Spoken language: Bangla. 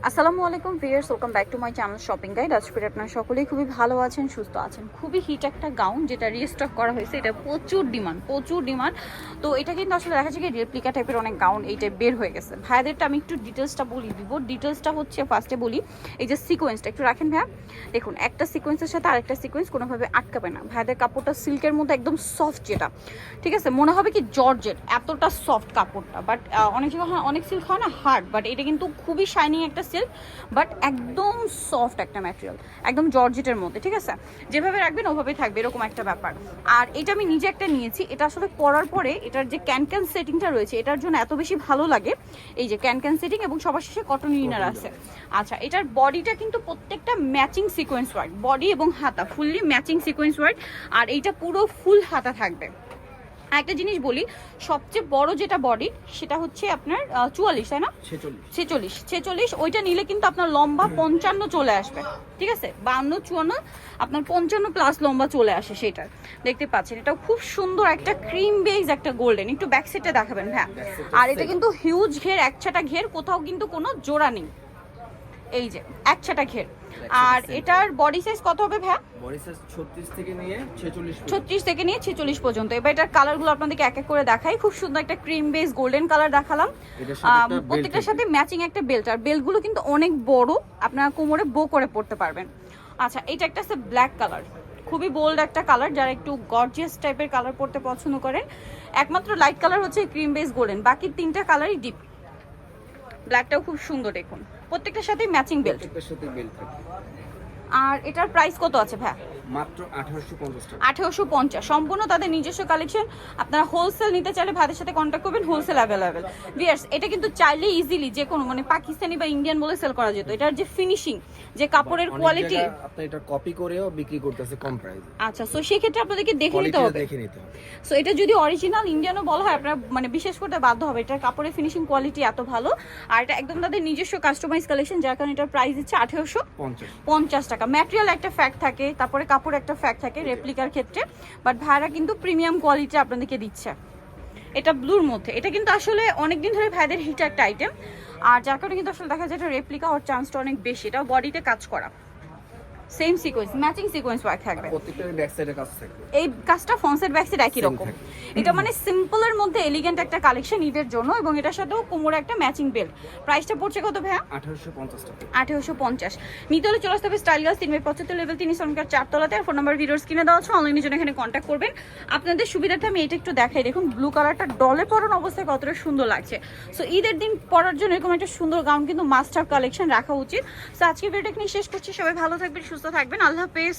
আসসালামু আলাইকুম viewers, welcome back to my channel shopping guide. আজকে আপনারা সকলেই খুবই ভালো আছেন, সুস্থ আছেন। খুবই হিট একটা গাউন যেটা রিস্টক করা হয়েছে, এটা প্রচুর ডিমান্ড। তো এটা কিন্তু আসলে দেখা যায় কি রেপ্লিকা টাইপের অনেক গাউন এইটা বের হয়ে গেছে। ভাইয়াদেরটা আমি একটু ডিটেলসটা বলি দিব। ডিটেলসটা হচ্ছে ফার্স্টে বলি, এই যে সিকোয়েন্সটা একটু রাখেন ভাইয়া। দেখুন, একটা সিকোয়েন্সের সাথে আরেকটা সিকোয়েন্স কোনোভাবে আটকাবে না। ভাইয়াদের কাপড়টা সিল্কের মধ্যে একদম সফট, যেটা ঠিক আছে মনে হবে কি জর্জেট, এতটা সফট কাপড়টা। বাট অনেক জায়গায় অনেক সিল্ক হয় না হার্ড, বাট এটা কিন্তু খুবই শাইনিং একটা সিল্ক, বাট একদম সফট একটা ম্যাটেরিয়াল, একদম জর্জেটের মধ্যে। ঠিক আছে, যেভাবে রাখবেন ওভাবেই থাকবে, এরকম একটা ব্যাপার। আর এটা আমি নিজে একটা নিয়েছি, এটা আসলে পরার পরে এটার যে ক্যান সেটিংটা রয়েছে এটার জন্য এত বেশি ভালো লাগে। এই যে ক্যান সেটিং এবং সবার শেষে কটন ইনার আছে। আচ্ছা, এটার বডিটা কিন্তু প্রত্যেকটা ম্যাচিং সিকোয়েন্স ওয়ার্ক, বডি এবং হাতা ফুললি ম্যাচিং সিকোয়েন্স ওয়ার্ক। আর এইটা পুরো ফুল হাতা থাকবে। একটা জিনিস বলি, সবচেয়ে বড় যেটা বডি সেটা হচ্ছে আপনার 44, তাই না? 46 ওইটা নিলে কিন্তু আপনার লম্বা 55 চলে আসবে। ঠিক আছে, 52 54 আপনার 55 প্লাস লম্বা চলে আসে সেটার। দেখতে পাচ্ছেন এটাও খুব সুন্দর একটা ক্রিম বেজ, একটা গোল্ডেন। একটু ব্যাক সাইডটা দেখাবেন হ্যাঁ। আর এটা কিন্তু হিউজ ঘের, একছাটা ঘের, কোথাও কিন্তু কোনো জোড়া নেই। এই যে একছাটা ঘের। আর এটার বডি সাইজ কত হবে ভাই? বডি সাইজ 36 থেকে নিয়ে 46 পর্যন্ত। এবার এটার কালারগুলো আপনাদেরকে এক এক করে দেখাই। খুব সুন্দর একটা ক্রিম বেস গোল্ডেন কালার দেখালাম, প্রত্যেকটার সাথে ম্যাচিং একটা বেল্ট। আর বেল্টগুলো কিন্তু অনেক বড়, আপনারা কোমরে বো করে পড়তে পারবেন। আচ্ছা, এটা একটা আছে ব্ল্যাক কালার, খুবই বোল্ড একটা কালার। যারা একটু গর্জিয়াস টাইপের কালার পড়তে পছন্দ করেন, একমাত্র লাইট কালার হচ্ছে ক্রিম বেস গোল্ডেন, বাকি তিনটা কালারই ডিপ। ব্ল্যাকটাও খুব সুন্দর, দেখুন প্রত্যেকটার সাথে ম্যাচিং বেল্ট। আর এটার প্রাইস কত আছে ভাই? মাত্র 1850 টাকা। 1850, সম্পূর্ণ তাদের নিজস্ব কালেকশন। আপনারা হোলসেল নিতে চাইলে ভাইদের সাথে কন্ট্যাক্ট করবেন, হোলসেল অ্যাভেলেবেল। ভিউয়ার্স, এটা কিন্তু চাইলে ইজিলি যে কোনো মানে পাকিস্তানি বা ইন্ডিয়ান বলে সেল করা যেত। এটার যে ফিনিশিং, যে কাপড়ের কোয়ালিটি, আপনি এটা কপি করেও বিক্রি করতেছে কম প্রাইসে। আচ্ছা, সো সেই ক্ষেত্রে আপনাদেরকে দেখে নিতে হবে। সো এটা যদি অরিজিনাল ইন্ডিয়ানও বলা হয়, আপনারা মানে বিশেষ করতে বাধ্য হবে। এটার কাপড়ের ফিনিশিং কোয়ালিটি এত ভালো। আর এটা একদম তাদের নিজস্ব কাস্টমাইজ কালেকশন, যার কারণে এটার প্রাইস হচ্ছে 1850 টাকা। ম্যাটেরিয়াল একটা ফ্যাক্ট থাকে, তারপরে কাপড় একটা ফ্যাক্ট থাকে রেপ্লিকার ক্ষেত্রে, বাট ভাইরা কিন্তু প্রিমিয়াম কোয়ালিটি আপনাদেরকে দিচ্ছে। এটা ব্লুর মধ্যে, এটা কিন্তু আসলে অনেকদিন ধরে ভাইদের হিট একটা আইটেম। আর যার কারণে কিন্তু আসলে দেখা যায় এটা রেপ্লিকা হওয়ার চান্সটা অনেক বেশি। এটা বডিতে কাজ করা, same sequence, matching sequence work থাকবে। প্রত্যেকটার ব্যাক সাইডে কাজ থাকবে। এই কাজটা ফ্রন্ট সাইড ব্যাক সাইড একই রকম। এটা মানে সিম্পলের মধ্যে এলিগেন্ট একটা কালেকশন ঈদের জন্য, এবং এটার সাথেও কোমরে একটা ম্যাচিং বেল্ট। প্রাইসটা পড়ছে কত ভাইয়া? 1850 টাকা। 1850। নিতে হলে চলে আসতে হবে স্টাইল গার্লস 3/75 লেভেল 3 সনকার 4 তলাতে। আর ফোন নাম্বার ভিডিওর স্ক্রিনে দেওয়া আছে, অনলাইনের জন্য এখানে কন্ট্যাক্ট করবেন। আপনাদের সুবিধার্থে আমি এটা একটু দেখাই। দেখুন ব্লু কালারটা ডলে পরানো অবস্থায় কতটা সুন্দর লাগছে। সো ঈদের দিন পরার জন্য এরকম একটা সুন্দর গাউন কিন্তু মাস্ট হ্যাভ কালেকশন রাখা উচিত। সো আজকে ভিডিওটা এখানে শেষ করছি। সবাই ভালো থাকবেন, সুস্থ থাকবেন, আল্লাহ হাফেজ।